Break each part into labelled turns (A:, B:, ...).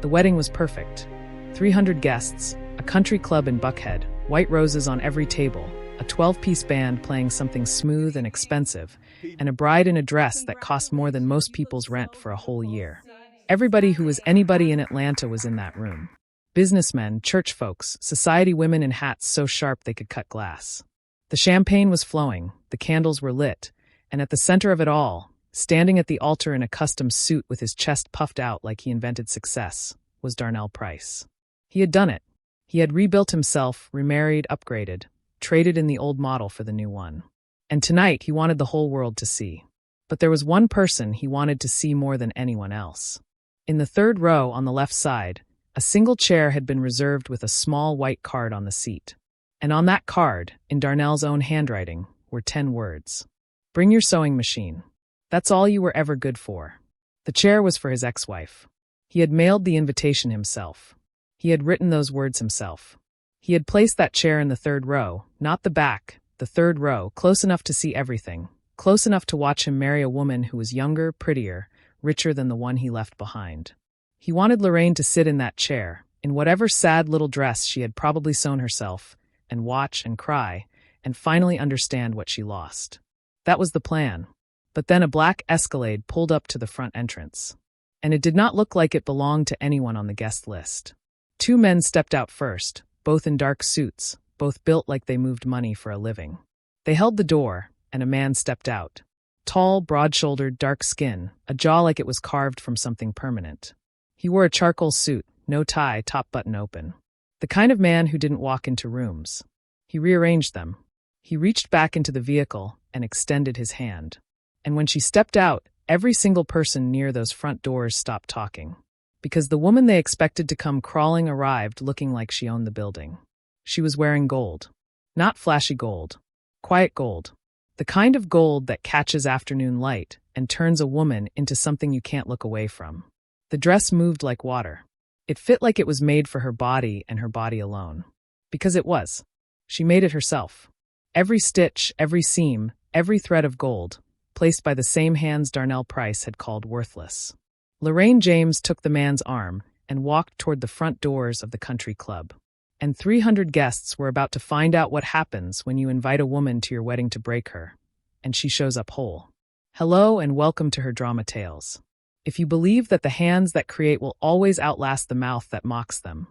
A: The wedding was perfect. 300 guests, a country club in Buckhead, white roses on every table, a 12-piece band playing something smooth and expensive, and a bride in a dress that cost more than most people's rent for a whole year. Everybody who was anybody in Atlanta was in that room. Businessmen, church folks, society women in hats so sharp they could cut glass. The champagne was flowing, the candles were lit, and at the center of it all, standing at the altar in a custom suit with his chest puffed out like he invented success, was Darnell Price. He had done it. He had rebuilt himself, remarried, upgraded, traded in the old model for the new one. And tonight he wanted the whole world to see. But there was one person he wanted to see more than anyone else. In the third row on the left side, a single chair had been reserved with a small white card on the seat. And on that card, in Darnell's own handwriting, were 10 words. Bring your sewing machine. That's all you were ever good for. The chair was for his ex-wife. He had mailed the invitation himself. He had written those words himself. He had placed that chair in the third row, not the back, the third row, close enough to see everything, close enough to watch him marry a woman who was younger, prettier, richer than the one he left behind. He wanted Lorraine to sit in that chair, in whatever sad little dress she had probably sewn herself, and watch and cry, and finally understand what she lost. That was the plan. But then a black Escalade pulled up to the front entrance. And it did not look like it belonged to anyone on the guest list. 2 men stepped out first, both in dark suits, both built like they moved money for a living. They held the door, and a man stepped out. Tall, broad-shouldered, dark skin, a jaw like it was carved from something permanent. He wore a charcoal suit, no tie, top button open. The kind of man who didn't walk into rooms. He rearranged them. He reached back into the vehicle and extended his hand. And when she stepped out, every single person near those front doors stopped talking. Because the woman they expected to come crawling arrived looking like she owned the building. She was wearing gold. Not flashy gold. Quiet gold. The kind of gold that catches afternoon light and turns a woman into something you can't look away from. The dress moved like water. It fit like it was made for her body and her body alone. Because it was. She made it herself. Every stitch, every seam, every thread of gold, placed by the same hands Darnell Price had called worthless. Lorraine James took the man's arm and walked toward the front doors of the country club. And 300 guests were about to find out what happens when you invite a woman to your wedding to break her, and she shows up whole. Hello and welcome to her drama tales. If you believe that the hands that create will always outlast the mouth that mocks them,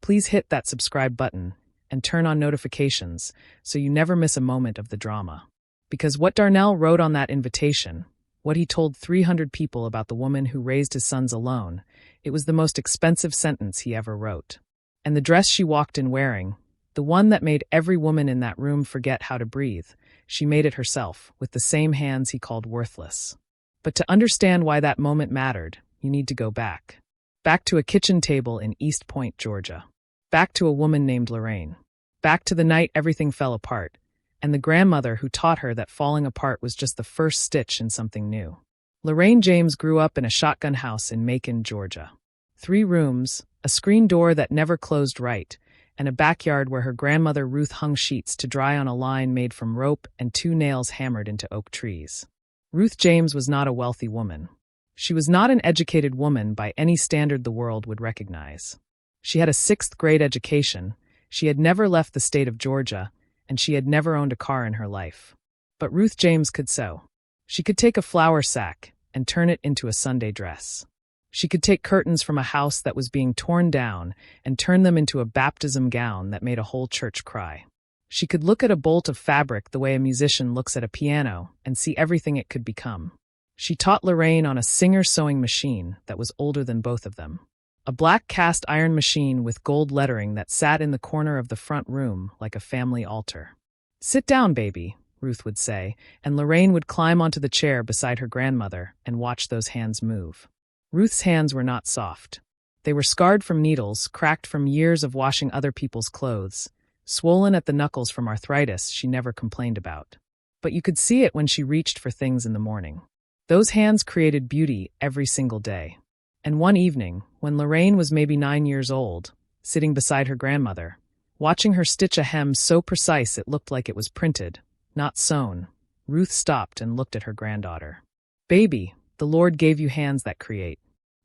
A: please hit that subscribe button and turn on notifications so you never miss a moment of the drama. Because what Darnell wrote on that invitation, what he told 300 people about the woman who raised his sons alone, it was the most expensive sentence he ever wrote. And the dress she walked in wearing, the one that made every woman in that room forget how to breathe, she made it herself, with the same hands he called worthless. But to understand why that moment mattered, you need to go back. Back to a kitchen table in East Point, Georgia. Back to a woman named Lorraine. Back to the night everything fell apart, and the grandmother who taught her that falling apart was just the first stitch in something new. Lorraine James grew up in a shotgun house in Macon, Georgia. 3 rooms, a screen door that never closed right, and a backyard where her grandmother Ruth hung sheets to dry on a line made from rope and 2 nails hammered into oak trees. Ruth James was not a wealthy woman. She was not an educated woman by any standard the world would recognize. She had a 6th grade education, she had never left the state of Georgia, and she had never owned a car in her life. But Ruth James could sew. She could take a flour sack and turn it into a Sunday dress. She could take curtains from a house that was being torn down and turn them into a baptism gown that made a whole church cry. She could look at a bolt of fabric the way a musician looks at a piano and see everything it could become. She taught Lorraine on a Singer sewing machine that was older than both of them. A black cast iron machine with gold lettering that sat in the corner of the front room like a family altar. "Sit down, baby," Ruth would say, and Lorraine would climb onto the chair beside her grandmother and watch those hands move. Ruth's hands were not soft. They were scarred from needles, cracked from years of washing other people's clothes, swollen at the knuckles from arthritis she never complained about. But you could see it when she reached for things in the morning. Those hands created beauty every single day. And one evening, when Lorraine was maybe 9 years old, sitting beside her grandmother, watching her stitch a hem so precise it looked like it was printed, not sewn, Ruth stopped and looked at her granddaughter. "Baby, the Lord gave you hands that create.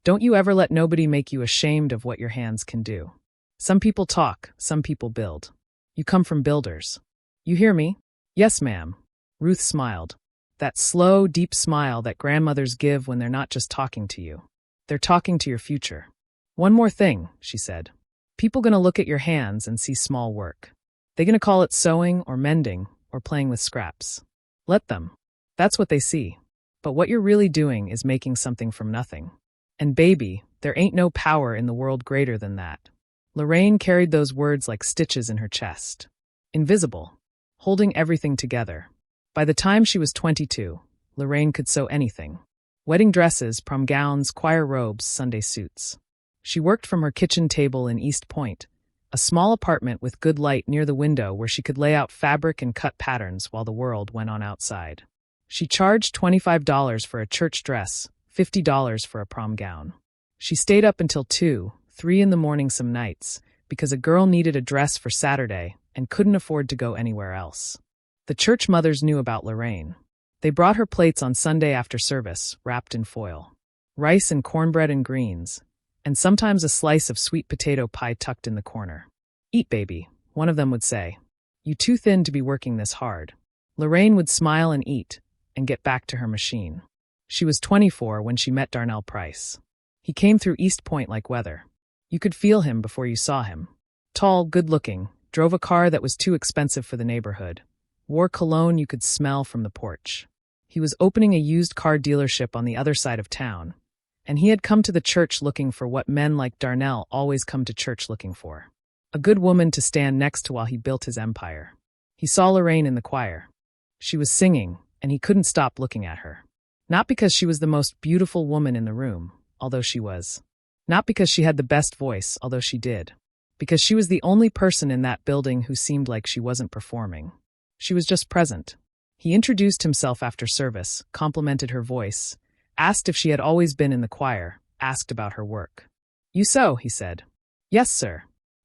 A: Don't you ever let nobody make you ashamed of what your hands can do. Some people talk, some people build. You come from builders. You hear me? Yes, ma'am. Ruth smiled. That slow, deep smile that grandmothers give when they're not just talking to you. They're talking to your future. One more thing, she said. People gonna look at your hands and see small work. They gonna call it sewing or mending or playing with scraps. Let them. That's what they see. But what you're really doing is making something from nothing. And baby, there ain't no power in the world greater than that. Lorraine carried those words like stitches in her chest. Invisible. Holding everything together. By the time she was 22, Lorraine could sew anything. Wedding dresses, prom gowns, choir robes, Sunday suits. She worked from her kitchen table in East Point, a small apartment with good light near the window where she could lay out fabric and cut patterns while the world went on outside. She charged $25 for a church dress, $50 for a prom gown. She stayed up until 2, 3 in the morning some nights because a girl needed a dress for Saturday and couldn't afford to go anywhere else. The church mothers knew about Lorraine. They brought her plates on Sunday after service, wrapped in foil. Rice and cornbread and greens, and sometimes a slice of sweet potato pie tucked in the corner. Eat, baby, one of them would say. You too thin to be working this hard. Lorraine would smile and eat, and get back to her machine. She was 24 when she met Darnell Price. He came through East Point like weather. You could feel him before you saw him. Tall, good-looking, drove a car that was too expensive for the neighborhood. Wore cologne you could smell from the porch. He was opening a used car dealership on the other side of town, and he had come to the church looking for what men like Darnell always come to church looking for. A good woman to stand next to while he built his empire. He saw Lorraine in the choir. She was singing, and he couldn't stop looking at her. Not because she was the most beautiful woman in the room, although she was. Not because she had the best voice, although she did. Because she was the only person in that building who seemed like she wasn't performing. She was just present. He introduced himself after service, complimented her voice, asked if she had always been in the choir, asked about her work. You sew, he said. Yes, sir.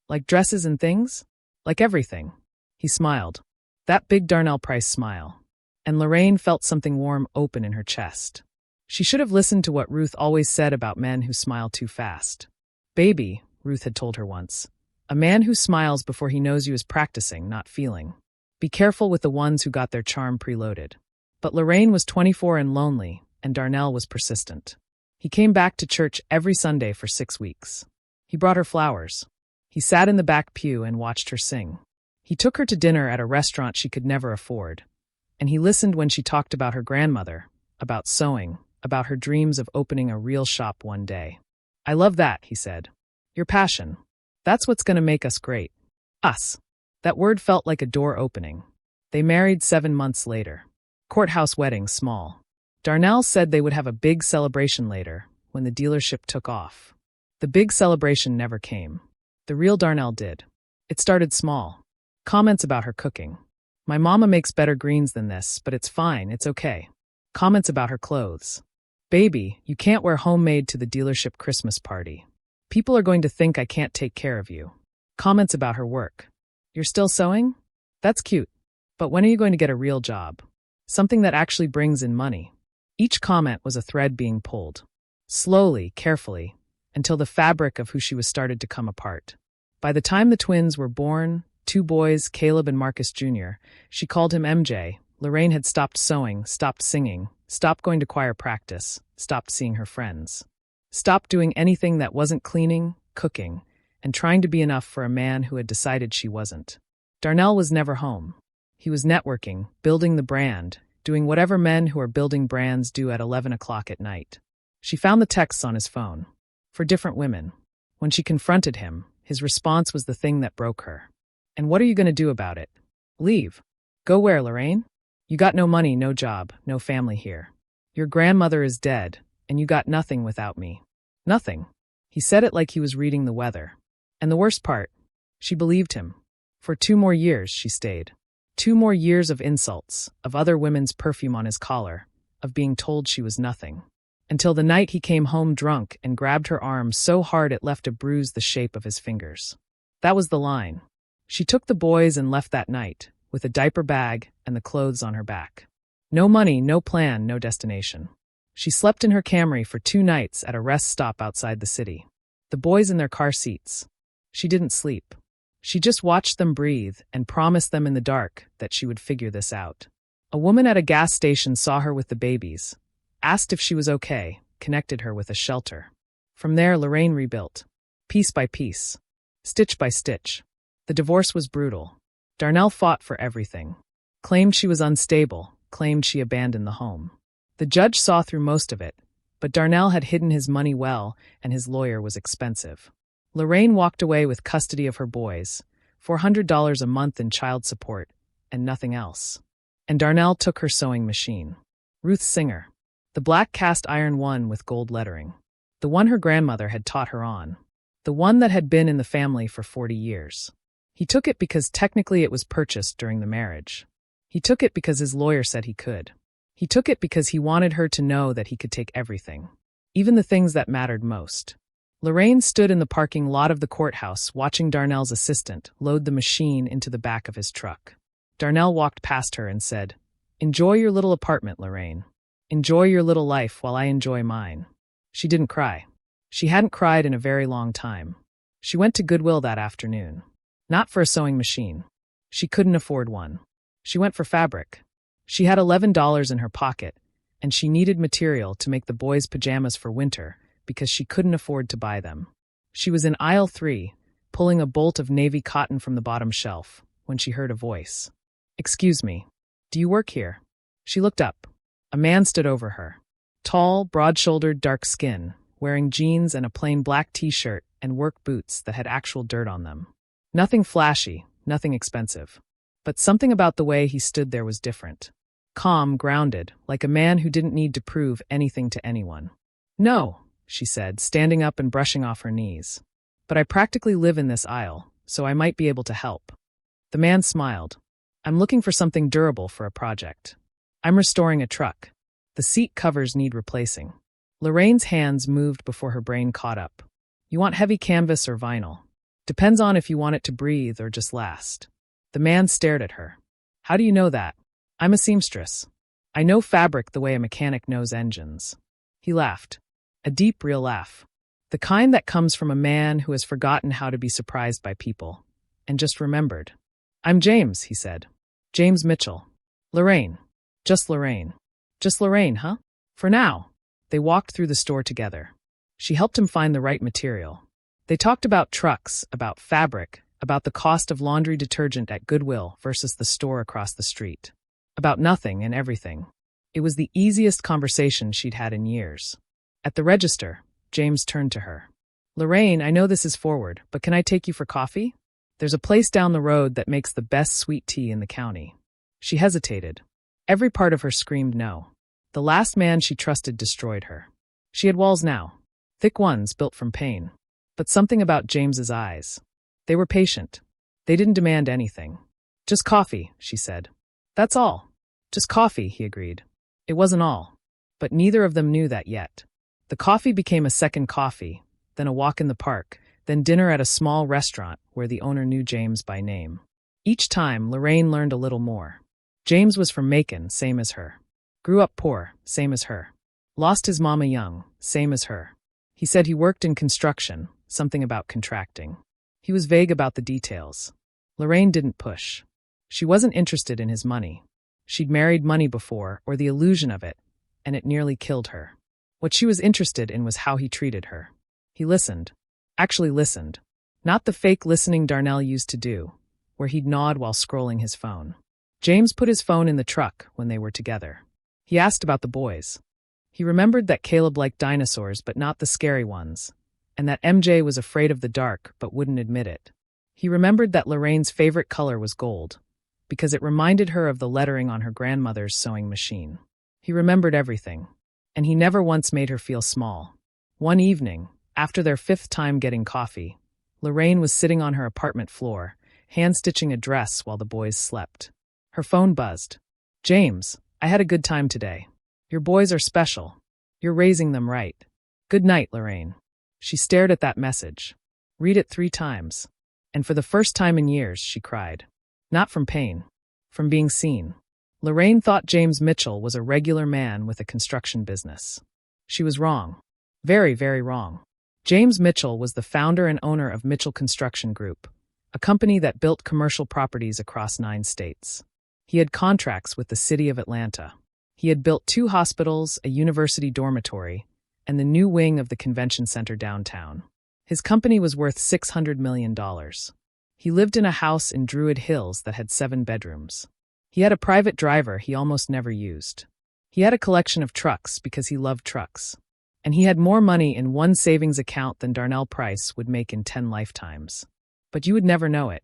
A: Like dresses and things? Like everything. He smiled. That big Darnell Price smile. And Lorraine felt something warm open in her chest. She should have listened to what Ruth always said about men who smile too fast. Baby, Ruth had told her once, a man who smiles before he knows you is practicing, not feeling. Be careful with the ones who got their charm preloaded. But Lorraine was 24 and lonely, and Darnell was persistent. He came back to church every Sunday for 6 weeks. He brought her flowers. He sat in the back pew and watched her sing. He took her to dinner at a restaurant she could never afford. And he listened when she talked about her grandmother, about sewing, about her dreams of opening a real shop one day. I love that, he said. Your passion. That's what's going to make us great. Us. That word felt like a door opening. They married 7 months later. Courthouse wedding, small. Darnell said they would have a big celebration later, when the dealership took off. The big celebration never came. The real Darnell did. It started small. Comments about her cooking. My mama makes better greens than this, but it's fine, it's okay. Comments about her clothes. Baby, you can't wear homemade to the dealership Christmas party. People are going to think I can't take care of you. Comments about her work. You're still sewing? That's cute. But when are you going to get a real job? Something that actually brings in money. Each comment was a thread being pulled. Slowly, carefully, until the fabric of who she was started to come apart. By the time the twins were born, 2 boys, Caleb and Marcus Jr., she called him MJ. Lorraine had stopped sewing, stopped singing, stopped going to choir practice, stopped seeing her friends. Stopped doing anything that wasn't cleaning, cooking, and trying to be enough for a man who had decided she wasn't. Darnell was never home. He was networking, building the brand, doing whatever men who are building brands do at 11 o'clock at night. She found the texts on his phone. For different women. When she confronted him, his response was the thing that broke her. And what are you going to do about it? Leave. Go where, Lorraine? You got no money, no job, no family here. Your grandmother is dead, and you got nothing without me. Nothing. He said it like he was reading the weather. And the worst part, she believed him. For 2 more years, she stayed. 2 more years of insults, of other women's perfume on his collar, of being told she was nothing. Until the night he came home drunk and grabbed her arm so hard it left a bruise the shape of his fingers. That was the line. She took the boys and left that night, with a diaper bag and the clothes on her back. No money, no plan, no destination. She slept in her Camry for 2 nights at a rest stop outside the city. The boys in their car seats. She didn't sleep. She just watched them breathe and promised them in the dark that she would figure this out. A woman at a gas station saw her with the babies, asked if she was okay, connected her with a shelter. From there, Lorraine rebuilt. Piece by piece. Stitch by stitch. The divorce was brutal. Darnell fought for everything. Claimed she was unstable, claimed she abandoned the home. The judge saw through most of it, but Darnell had hidden his money well and his lawyer was expensive. Lorraine walked away with custody of her boys, $400 a month in child support, and nothing else. And Darnell took her sewing machine. Ruth Singer. The black cast iron one with gold lettering. The one her grandmother had taught her on. The one that had been in the family for 40 years. He took it because technically it was purchased during the marriage. He took it because his lawyer said he could. He took it because he wanted her to know that he could take everything, even the things that mattered most. Lorraine stood in the parking lot of the courthouse watching Darnell's assistant load the machine into the back of his truck. Darnell walked past her and said, "Enjoy your little apartment, Lorraine. Enjoy your little life while I enjoy mine." She didn't cry. She hadn't cried in a very long time. She went to Goodwill that afternoon. Not for a sewing machine. She couldn't afford one. She went for fabric. She had $11 in her pocket, and she needed material to make the boys' pajamas for winter because she couldn't afford to buy them. She was in aisle 3, pulling a bolt of navy cotton from the bottom shelf, when she heard a voice. "Excuse me. Do you work here?" She looked up. A man stood over her. Tall, broad-shouldered, dark skin, wearing jeans and a plain black t-shirt and work boots that had actual dirt on them. Nothing flashy, nothing expensive. But something about the way he stood there was different. Calm, grounded, like a man who didn't need to prove anything to anyone. "No," she said, standing up and brushing off her knees. "But I practically live in this aisle, so I might be able to help." The man smiled. "I'm looking for something durable for a project. I'm restoring a truck. The seat covers need replacing." Lorraine's hands moved before her brain caught up. "You want heavy canvas or vinyl? Depends on if you want it to breathe or just last." The man stared at her. "How do you know that?" "I'm a seamstress. I know fabric the way a mechanic knows engines." He laughed. A deep, real laugh. The kind that comes from a man who has forgotten how to be surprised by people, and just remembered. "I'm James," he said. "James Mitchell. Lorraine. Just Lorraine." "Just Lorraine, huh? For now." They walked through the store together. She helped him find the right material. They talked about trucks, about fabric, about the cost of laundry detergent at Goodwill versus the store across the street. About nothing and everything. It was the easiest conversation she'd had in years. At the register, James turned to her. "Lorraine, I know this is forward, but can I take you for coffee? There's a place down the road that makes the best sweet tea in the county." She hesitated. Every part of her screamed no. The last man she trusted destroyed her. She had walls now. Thick ones built from pain. But something about James's eyes. They were patient. They didn't demand anything. "Just coffee," she said. "That's all." "Just coffee," he agreed. It wasn't all. But neither of them knew that yet. The coffee became a second coffee, then a walk in the park, then dinner at a small restaurant where the owner knew James by name. Each time, Lorraine learned a little more. James was from Macon, same as her. Grew up poor, same as her. Lost his mama young, same as her. He said he worked in construction, something about contracting. He was vague about the details. Lorraine didn't push. She wasn't interested in his money. She'd married money before, or the illusion of it, and it nearly killed her. What she was interested in was how he treated her. He listened. Actually listened. Not the fake listening Darnell used to do, where he'd nod while scrolling his phone. James put his phone in the truck when they were together. He asked about the boys. He remembered that Caleb liked dinosaurs but not the scary ones, and that MJ was afraid of the dark but wouldn't admit it. He remembered that Lorraine's favorite color was gold, because it reminded her of the lettering on her grandmother's sewing machine. He remembered everything, and he never once made her feel small. One evening, after their 5th time getting coffee, Lorraine was sitting on her apartment floor, hand-stitching a dress while the boys slept. Her phone buzzed. "James, I had a good time today. Your boys are special. You're raising them right. Good night, Lorraine." She stared at that message. Read it 3 times. And for the first time in years, she cried. Not from pain. From being seen. Lorraine thought James Mitchell was a regular man with a construction business. She was wrong. Very, very wrong. James Mitchell was the founder and owner of Mitchell Construction Group, a company that built commercial properties across 9 states. He had contracts with the city of Atlanta. He had built 2 hospitals, a university dormitory, and the new wing of the convention center downtown. His company was worth $600 million. He lived in a house in Druid Hills that had 7 bedrooms. He had a private driver he almost never used. He had a collection of trucks because he loved trucks. And he had more money in one savings account than Darnell Price would make in 10 lifetimes. But you would never know it.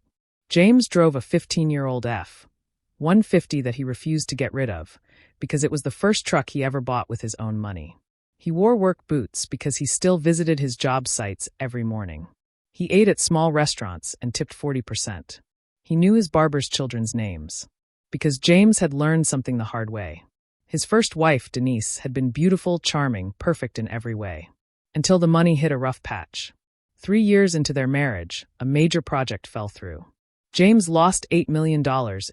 A: James drove a 15-year-old F-150 that he refused to get rid of because it was the first truck he ever bought with his own money. He wore work boots because he still visited his job sites every morning. He ate at small restaurants and tipped 40%. He knew his barber's children's names. Because James had learned something the hard way. His first wife, Denise, had been beautiful, charming, perfect in every way. Until the money hit a rough patch. 3 years into their marriage, a major project fell through. James lost $8 million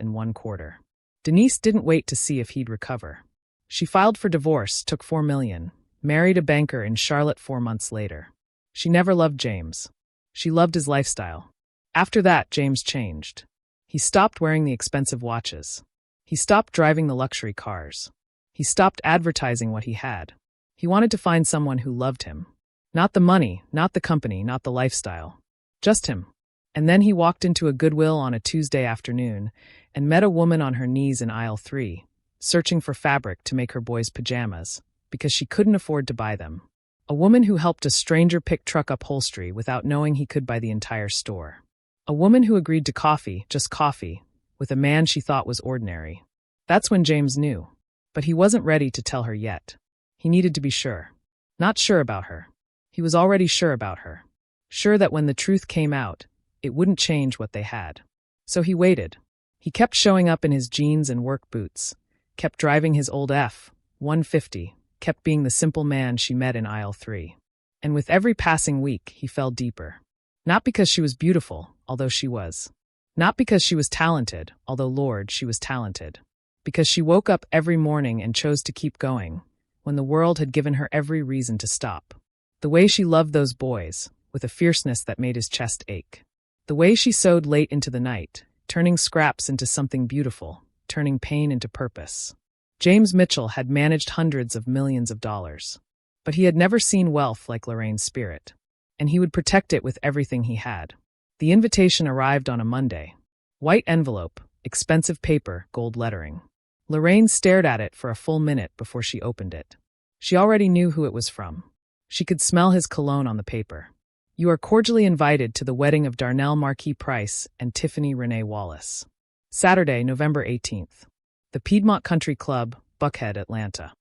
A: in 1 quarter. Denise didn't wait to see if he'd recover. She filed for divorce, took $4 million, married a banker in Charlotte 4 months later. She never loved James. She loved his lifestyle. After that, James changed. He stopped wearing the expensive watches. He stopped driving the luxury cars. He stopped advertising what he had. He wanted to find someone who loved him. Not the money, not the company, not the lifestyle. Just him. And then he walked into a Goodwill on a Tuesday afternoon and met a woman on her knees in aisle 3, searching for fabric to make her boys' pajamas, because she couldn't afford to buy them. A woman who helped a stranger pick truck upholstery without knowing he could buy the entire store. A woman who agreed to coffee, just coffee, with a man she thought was ordinary. That's when James knew. But he wasn't ready to tell her yet. He needed to be sure. Not sure about her. He was already sure about her. Sure that when the truth came out, it wouldn't change what they had. So he waited. He kept showing up in his jeans and work boots, kept driving his old F-150, kept being the simple man she met in aisle 3. And with every passing week, he fell deeper. Not because she was beautiful, although she was. Not because she was talented, although Lord, she was talented. Because she woke up every morning and chose to keep going, when the world had given her every reason to stop. The way she loved those boys, with a fierceness that made his chest ache. The way she sewed late into the night, turning scraps into something beautiful, turning pain into purpose. James Mitchell had managed hundreds of millions of dollars. But he had never seen wealth like Lorraine's spirit. And he would protect it with everything he had. The invitation arrived on a Monday. White envelope, expensive paper, gold lettering. Lorraine stared at it for a full minute before she opened it. She already knew who it was from. She could smell his cologne on the paper. You are cordially invited to the wedding of Darnell Marquis Price and Tiffany Renee Wallace. Saturday, November 18th. The Piedmont Country Club, Buckhead, Atlanta.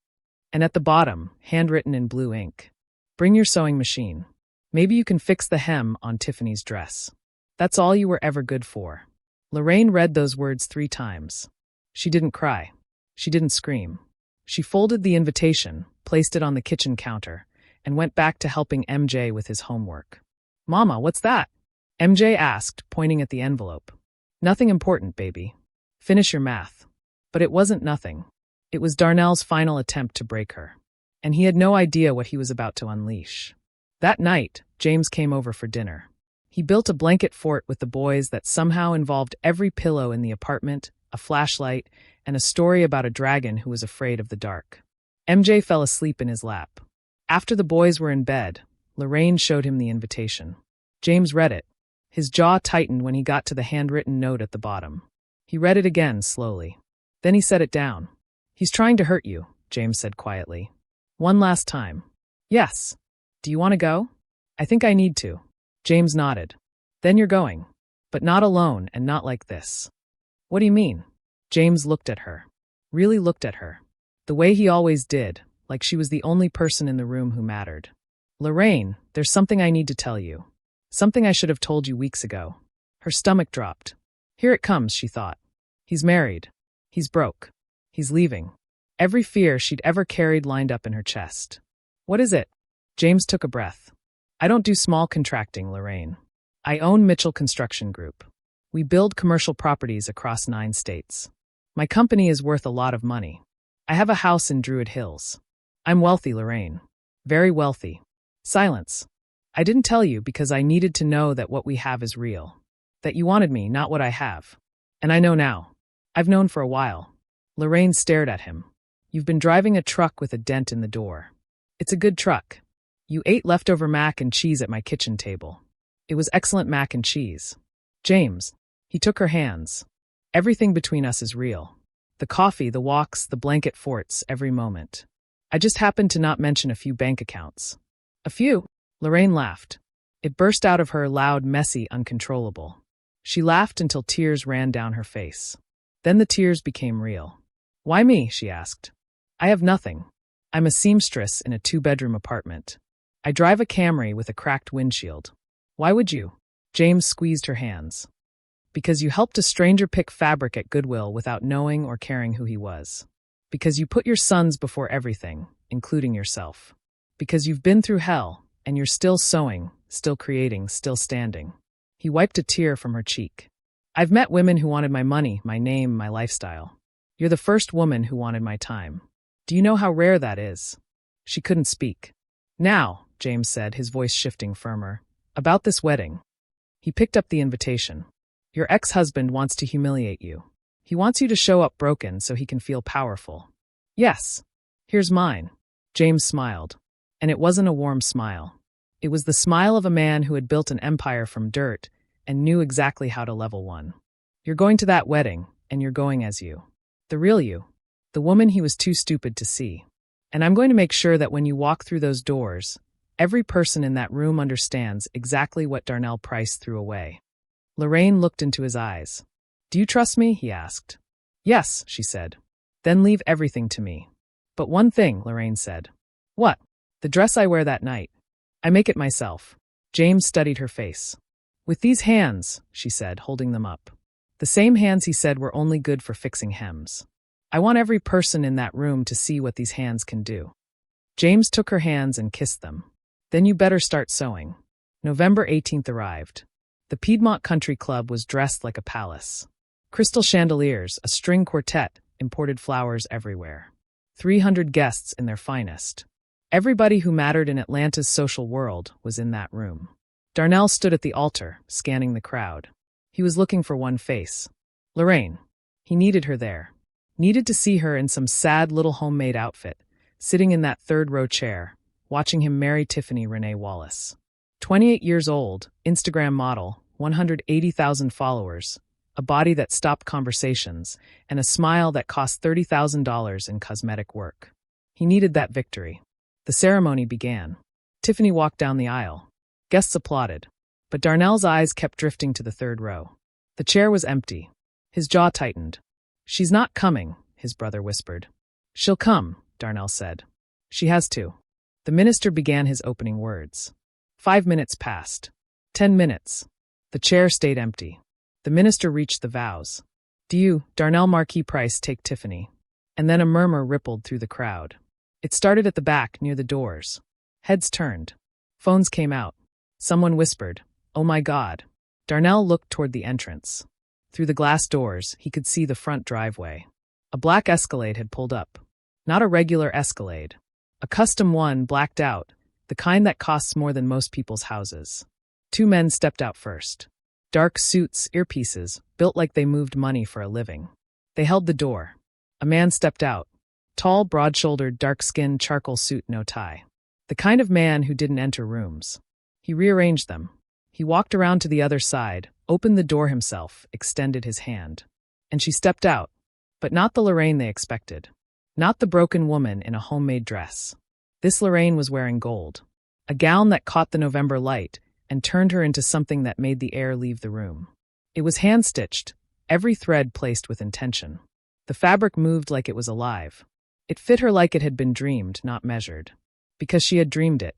A: And at the bottom, handwritten in blue ink. Bring your sewing machine. Maybe you can fix the hem on Tiffany's dress. That's all you were ever good for. Lorraine read those words 3 times. She didn't cry. She didn't scream. She folded the invitation, placed it on the kitchen counter, and went back to helping MJ with his homework. Mama, what's that? MJ asked, pointing at the envelope. Nothing important, baby. Finish your math. But it wasn't nothing. It was Darnell's final attempt to break her. And he had no idea what he was about to unleash. That night, James came over for dinner. He built a blanket fort with the boys that somehow involved every pillow in the apartment, a flashlight, and a story about a dragon who was afraid of the dark. MJ fell asleep in his lap. After the boys were in bed, Lorraine showed him the invitation. James read it. His jaw tightened when he got to the handwritten note at the bottom. He read it again, slowly. Then he set it down. He's trying to hurt you, James said quietly. One last time. Yes. Do you want to go? I think I need to. James nodded. Then you're going. But not alone and not like this. What do you mean? James looked at her. Really looked at her. The way he always did, like she was the only person in the room who mattered. Lorraine, there's something I need to tell you. Something I should have told you weeks ago. Her stomach dropped. Here it comes, she thought. He's married. He's broke. He's leaving. Every fear she'd ever carried lined up in her chest. What is it? James took a breath. I don't do small contracting, Lorraine. I own Mitchell Construction Group. We build commercial properties across 9 states. My company is worth a lot of money. I have a house in Druid Hills. I'm wealthy, Lorraine. Very wealthy. Silence. I didn't tell you because I needed to know that what we have is real. That you wanted me, not what I have. And I know now. I've known for a while. Lorraine stared at him. You've been driving a truck with a dent in the door. It's a good truck. You ate leftover mac and cheese at my kitchen table. It was excellent mac and cheese. James. He took her hands. Everything between us is real. The coffee, the walks, the blanket forts, every moment. I just happened to not mention a few bank accounts. A few? Lorraine laughed. It burst out of her loud, messy, uncontrollable. She laughed until tears ran down her face. Then the tears became real. Why me? She asked. I have nothing. I'm a seamstress in a 2-bedroom apartment. I drive a Camry with a cracked windshield. Why would you? James squeezed her hands. Because you helped a stranger pick fabric at Goodwill without knowing or caring who he was. Because you put your sons before everything, including yourself. Because you've been through hell, and you're still sewing, still creating, still standing. He wiped a tear from her cheek. I've met women who wanted my money, my name, my lifestyle. You're the first woman who wanted my time. Do you know how rare that is? She couldn't speak. Now, James said, his voice shifting firmer. About this wedding. He picked up the invitation. Your ex-husband wants to humiliate you. He wants you to show up broken so he can feel powerful. Yes. Here's mine. James smiled. And it wasn't a warm smile. It was the smile of a man who had built an empire from dirt and knew exactly how to level one. You're going to that wedding, and you're going as you. The real you. The woman he was too stupid to see. And I'm going to make sure that when you walk through those doors, every person in that room understands exactly what Darnell Price threw away. Lorraine looked into his eyes. Do you trust me? He asked. Yes, she said. Then leave everything to me. But one thing, Lorraine said. What? The dress I wear that night. I make it myself. James studied her face. With these hands, she said, holding them up. The same hands he said were only good for fixing hems. I want every person in that room to see what these hands can do. James took her hands and kissed them. Then you better start sewing. November 18th arrived. The Piedmont Country Club was dressed like a palace. Crystal chandeliers, a string quartet, imported flowers everywhere. 300 guests in their finest. Everybody who mattered in Atlanta's social world was in that room. Darnell stood at the altar, scanning the crowd. He was looking for one face. Lorraine. He needed her there. Needed to see her in some sad little homemade outfit, sitting in that third-row chair, watching him marry Tiffany Renee Wallace. 28 years old, Instagram model, 180,000 followers, a body that stopped conversations, and a smile that cost $30,000 in cosmetic work. He needed that victory. The ceremony began. Tiffany walked down the aisle. Guests applauded. But Darnell's eyes kept drifting to the third row. The chair was empty. His jaw tightened. She's not coming, his brother whispered. She'll come, Darnell said. She has to. The minister began his opening words. 5 minutes passed. 10 minutes. The chair stayed empty. The minister reached the vows. Do you, Darnell Marquis Price, take Tiffany? And then a murmur rippled through the crowd. It started at the back, near the doors. Heads turned. Phones came out. Someone whispered, "Oh my God." Darnell looked toward the entrance. Through the glass doors, he could see the front driveway. A black Escalade had pulled up. Not a regular Escalade. A custom one, blacked out, the kind that costs more than most people's houses. 2 men stepped out first. Dark suits, earpieces, built like they moved money for a living. They held the door. A man stepped out. Tall, broad-shouldered, dark-skinned, charcoal suit, no tie. The kind of man who didn't enter rooms. He rearranged them. He walked around to the other side, opened the door himself, extended his hand. And she stepped out. But not the Lorraine they expected. Not the broken woman in a homemade dress. This Lorraine was wearing gold. A gown that caught the November light and turned her into something that made the air leave the room. It was hand-stitched, every thread placed with intention. The fabric moved like it was alive. It fit her like it had been dreamed, not measured. Because she had dreamed it.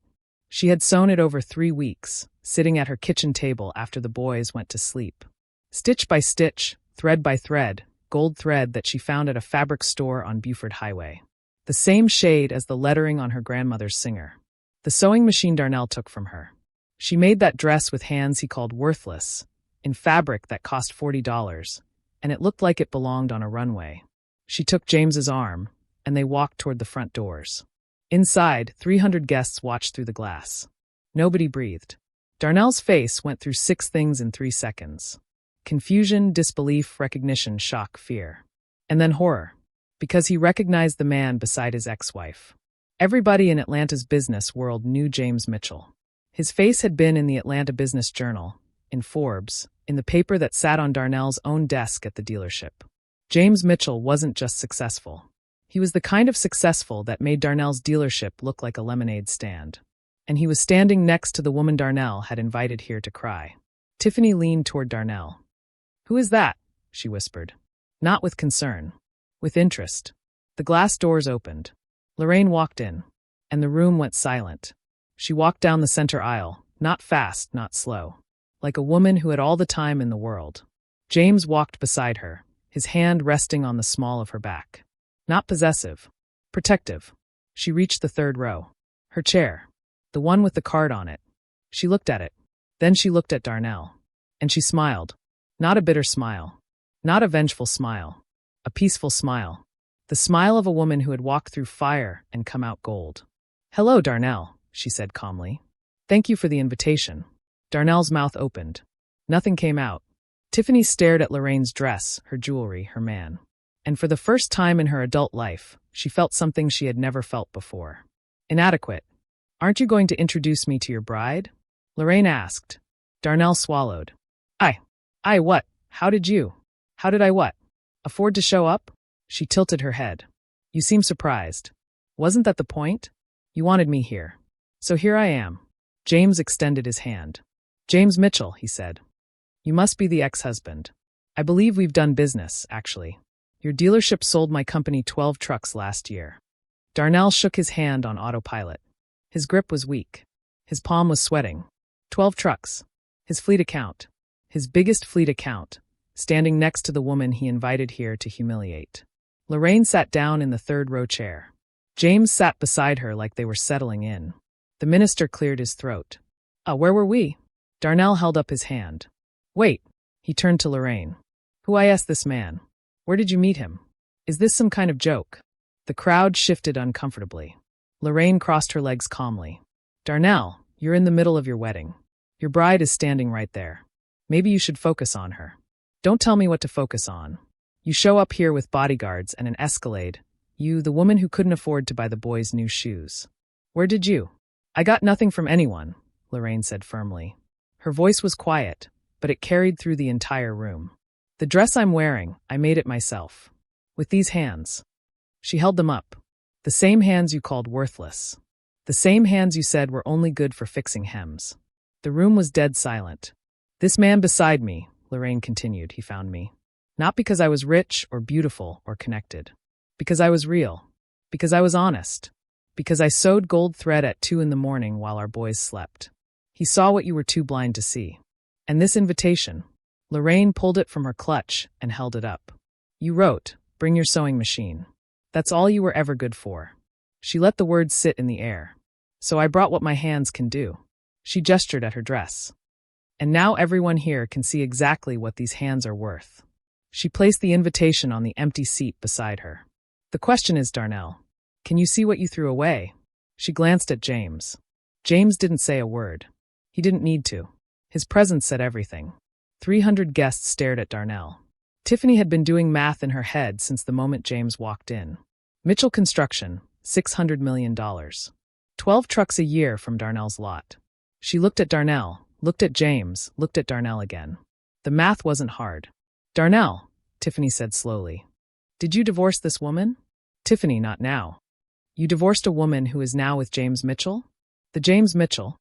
A: She had sewn it over 3 weeks, sitting at her kitchen table after the boys went to sleep. Stitch by stitch, thread by thread, gold thread that she found at a fabric store on Buford Highway. The same shade as the lettering on her grandmother's Singer. The sewing machine Darnell took from her. She made that dress with hands he called worthless, in fabric that cost $40, and it looked like it belonged on a runway. She took James's arm, and they walked toward the front doors. Inside, 300 guests watched through the glass. Nobody breathed. Darnell's face went through 6 things in 3 seconds. Confusion, disbelief, recognition, shock, fear. And then horror, because he recognized the man beside his ex-wife. Everybody in Atlanta's business world knew James Mitchell. His face had been in the Atlanta Business Journal, in Forbes, in the paper that sat on Darnell's own desk at the dealership. James Mitchell wasn't just successful. He was the kind of successful that made Darnell's dealership look like a lemonade stand. And he was standing next to the woman Darnell had invited here to cry. Tiffany leaned toward Darnell. "Who is that?" she whispered. Not with concern. With interest. The glass doors opened. Lorraine walked in, and the room went silent. She walked down the center aisle, not fast, not slow, like a woman who had all the time in the world. James walked beside her, his hand resting on the small of her back. Not possessive. Protective. She reached the 3rd row. Her chair. The one with the card on it. She looked at it. Then she looked at Darnell. And she smiled. Not a bitter smile. Not a vengeful smile. A peaceful smile. The smile of a woman who had walked through fire and come out gold. "Hello, Darnell," she said calmly. "Thank you for the invitation." Darnell's mouth opened. Nothing came out. Tiffany stared at Lorraine's dress, her jewelry, her man. And for the first time in her adult life, she felt something she had never felt before. Inadequate. "Aren't you going to introduce me to your bride?" Lorraine asked. Darnell swallowed. I what? How did I what? Afford to show up?" She tilted her head. "You seem surprised. Wasn't that the point? You wanted me here. So here I am." James extended his hand. "James Mitchell," he said. "You must be the ex-husband. I believe we've done business, actually. Your dealership sold my company 12 trucks last year." Darnell shook his hand on autopilot. His grip was weak. His palm was sweating. 12 trucks. His fleet account. His biggest fleet account, standing next to the woman he invited here to humiliate. Lorraine sat down in the 3rd row chair. James sat beside her like they were settling in. The minister cleared his throat. Where were we?" Darnell held up his hand. "Wait." He turned to Lorraine. "Who is this man? Where did you meet him? Is this some kind of joke?" The crowd shifted uncomfortably. Lorraine crossed her legs calmly. "Darnell, you're in the middle of your wedding. Your bride is standing right there. Maybe you should focus on her. Don't tell me what to focus on. You show up here with bodyguards and an Escalade. You, the woman who couldn't afford to buy the boys new shoes. Where did you?" "I got nothing from anyone," Lorraine said firmly. Her voice was quiet, but it carried through the entire room. "The dress I'm wearing, I made it myself. With these hands." She held them up. "The same hands you called worthless. The same hands you said were only good for fixing hems." The room was dead silent. "This man beside me," Lorraine continued, "he found me. Not because I was rich or beautiful or connected. Because I was real. Because I was honest. Because I sewed gold thread at 2 a.m. while our boys slept. He saw what you were too blind to see. And this invitation." Lorraine pulled it from her clutch and held it up. "You wrote, 'Bring your sewing machine.' That's all you were ever good for." She let the words sit in the air. "So I brought what my hands can do." She gestured at her dress. "And now everyone here can see exactly what these hands are worth." She placed the invitation on the empty seat beside her. "The question is, Darnell, can you see what you threw away?" She glanced at James. James didn't say a word. He didn't need to. His presence said everything. 300 guests stared at Darnell. Tiffany had been doing math in her head since the moment James walked in. Mitchell Construction, $600 million. 12 trucks a year from Darnell's lot. She looked at Darnell, looked at James, looked at Darnell again. The math wasn't hard. "Darnell," Tiffany said slowly, "did you divorce this woman?" "Tiffany, not now." "You divorced a woman who is now with James Mitchell?" "The James Mitchell?"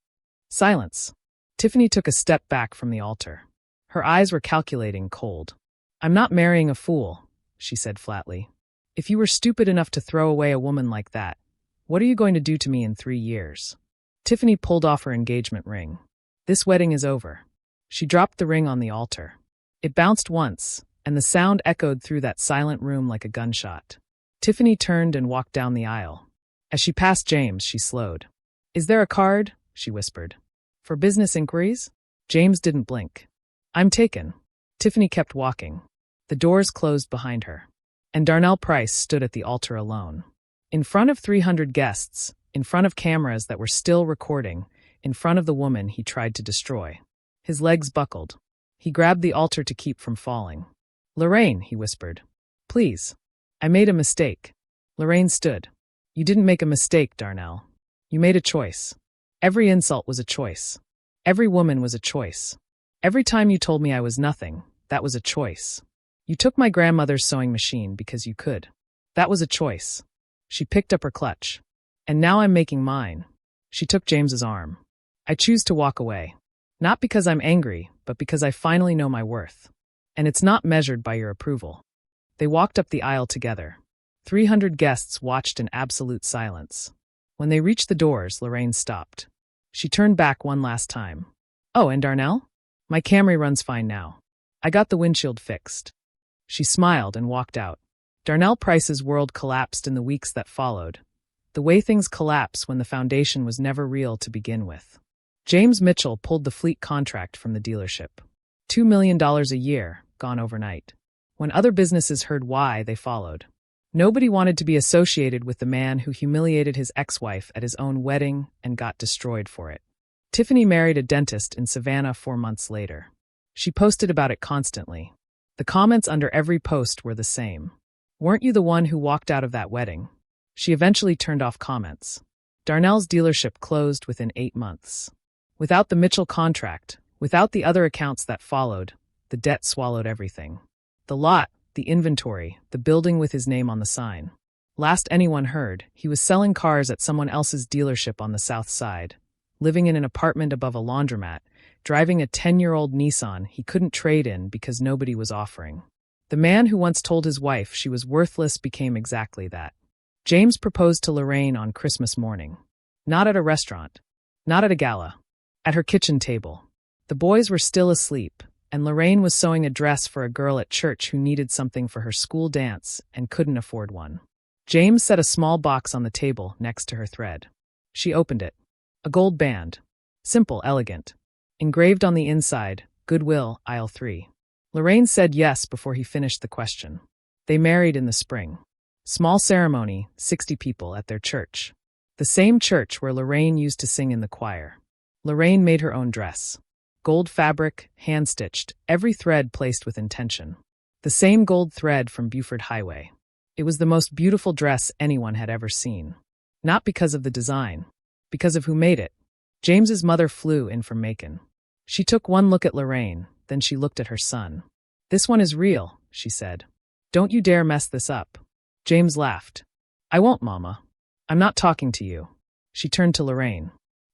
A: Silence. Tiffany took a step back from the altar. Her eyes were calculating, cold. "I'm not marrying a fool," she said flatly. "If you were stupid enough to throw away a woman like that, what are you going to do to me in 3 years?" Tiffany pulled off her engagement ring. "This wedding is over." She dropped the ring on the altar. It bounced once, and the sound echoed through that silent room like a gunshot. Tiffany turned and walked down the aisle. As she passed James, she slowed. "Is there a card?" she whispered. "For business inquiries?" James didn't blink. "I'm taken." Tiffany kept walking. The doors closed behind her. And Darnell Price stood at the altar alone. In front of 300 guests, in front of cameras that were still recording, in front of the woman he tried to destroy. His legs buckled. He grabbed the altar to keep from falling. "Lorraine," he whispered. "Please. I made a mistake." Lorraine stood. "You didn't make a mistake, Darnell. You made a choice. Every insult was a choice. Every woman was a choice. Every time you told me I was nothing, that was a choice. You took my grandmother's sewing machine because you could. That was a choice." She picked up her clutch. "And now I'm making mine." She took James's arm. "I choose to walk away. Not because I'm angry, but because I finally know my worth. And it's not measured by your approval." They walked up the aisle together. 300 guests watched in absolute silence. When they reached the doors, Lorraine stopped. She turned back one last time. "Oh, and Darnell? My Camry runs fine now. I got the windshield fixed." She smiled and walked out. Darnell Price's world collapsed in the weeks that followed, the way things collapse when the foundation was never real to begin with. James Mitchell pulled the fleet contract from the dealership. $2 million a year, gone overnight. When other businesses heard why, they followed. Nobody wanted to be associated with the man who humiliated his ex-wife at his own wedding and got destroyed for it. Tiffany married a dentist in Savannah 4 months later. She posted about it constantly. The comments under every post were the same. "Weren't you the one who walked out of that wedding?" She eventually turned off comments. Darnell's dealership closed within 8 months. Without the Mitchell contract, without the other accounts that followed, the debt swallowed everything. The lot, the inventory, the building with his name on the sign. Last anyone heard, he was selling cars at someone else's dealership on the south side, living in an apartment above a laundromat, driving a 10-year-old Nissan he couldn't trade in because nobody was offering. The man who once told his wife she was worthless became exactly that. James proposed to Lorraine on Christmas morning. Not at a restaurant. Not at a gala. At her kitchen table. The boys were still asleep, and Lorraine was sewing a dress for a girl at church who needed something for her school dance and couldn't afford one. James set a small box on the table next to her thread. She opened it. A gold band. Simple, elegant. Engraved on the inside, "Goodwill, aisle 3. Lorraine said yes before he finished the question. They married in the spring. Small ceremony, 60 people at their church. The same church where Lorraine used to sing in the choir. Lorraine made her own dress. Gold fabric, hand-stitched, every thread placed with intention. The same gold thread from Buford Highway. It was the most beautiful dress anyone had ever seen. Not because of the design. Because of who made it. James's mother flew in from Macon. She took one look at Lorraine, then she looked at her son. "This one is real," she said. "Don't you dare mess this up." James laughed. "I won't, Mama. I'm not talking to you." She turned to Lorraine.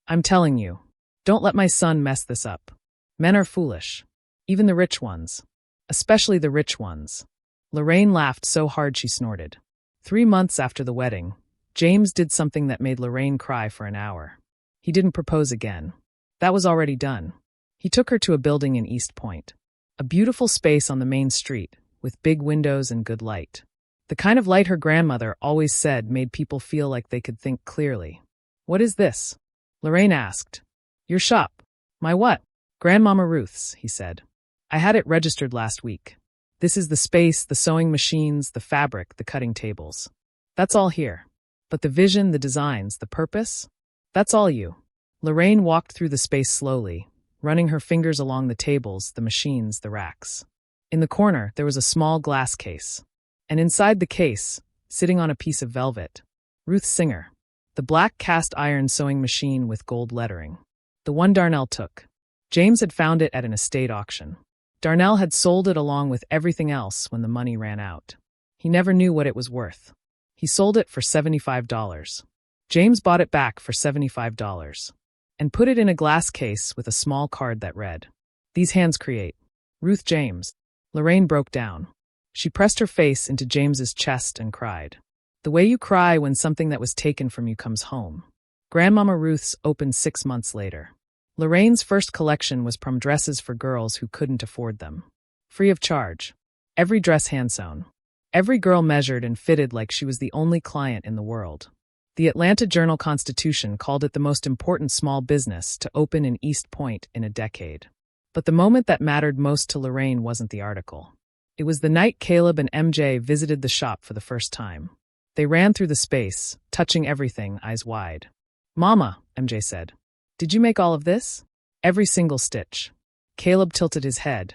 A: "I'm telling you. Don't let my son mess this up. Men are foolish. Even the rich ones. Especially the rich ones." Lorraine laughed so hard she snorted. 3 months after the wedding, James did something that made Lorraine cry for an hour. He didn't propose again. That was already done. He took her to a building in East Point. A beautiful space on the main street, with big windows and good light. The kind of light her grandmother always said made people feel like they could think clearly. "What is this?" Lorraine asked. "Your shop." "My what?" "Grandmama Ruth's," he said. "I had it registered last week. This is the space, the sewing machines, the fabric, the cutting tables. That's all here. But the vision, the designs, the purpose? That's all you." Lorraine walked through the space slowly, running her fingers along the tables, the machines, the racks. In the corner, there was a small glass case. And inside the case, sitting on a piece of velvet, Ruth Singer. The black cast-iron sewing machine with gold lettering. The one Darnell took. James had found it at an estate auction. Darnell had sold it along with everything else when the money ran out. He never knew what it was worth. He sold it for $75. James bought it back for $75 and put it in a glass case with a small card that read, "These hands create. Ruth James." Lorraine broke down. She pressed her face into James's chest and cried. The way you cry when something that was taken from you comes home. Grandmama Ruth's opened 6 months later. Lorraine's first collection was prom dresses for girls who couldn't afford them. Free of charge. Every dress hand-sewn. Every girl measured and fitted like she was the only client in the world. The Atlanta Journal-Constitution called it the most important small business to open in East Point in a decade. But the moment that mattered most to Lorraine wasn't the article. It was the night Caleb and MJ visited the shop for the first time. They ran through the space, touching everything, eyes wide. "Mama," MJ said, "did you make all of this?" "Every single stitch." Caleb tilted his head,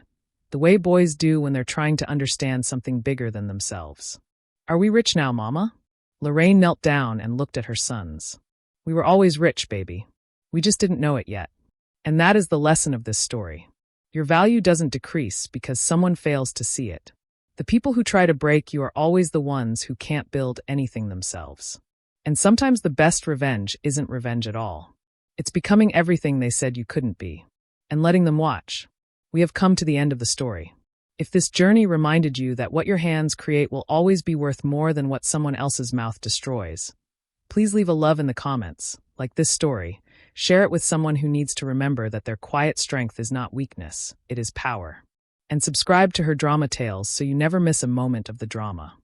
A: the way boys do when they're trying to understand something bigger than themselves. "Are we rich now, Mama?" Lorraine knelt down and looked at her sons. "We were always rich, baby. We just didn't know it yet." And that is the lesson of this story. Your value doesn't decrease because someone fails to see it. The people who try to break you are always the ones who can't build anything themselves. And sometimes the best revenge isn't revenge at all. It's becoming everything they said you couldn't be, and letting them watch. We have come to the end of the story. If this journey reminded you that what your hands create will always be worth more than what someone else's mouth destroys, please leave a love in the comments, like this story. Share it with someone who needs to remember that their quiet strength is not weakness, it is power. And subscribe to her drama tales so you never miss a moment of the drama.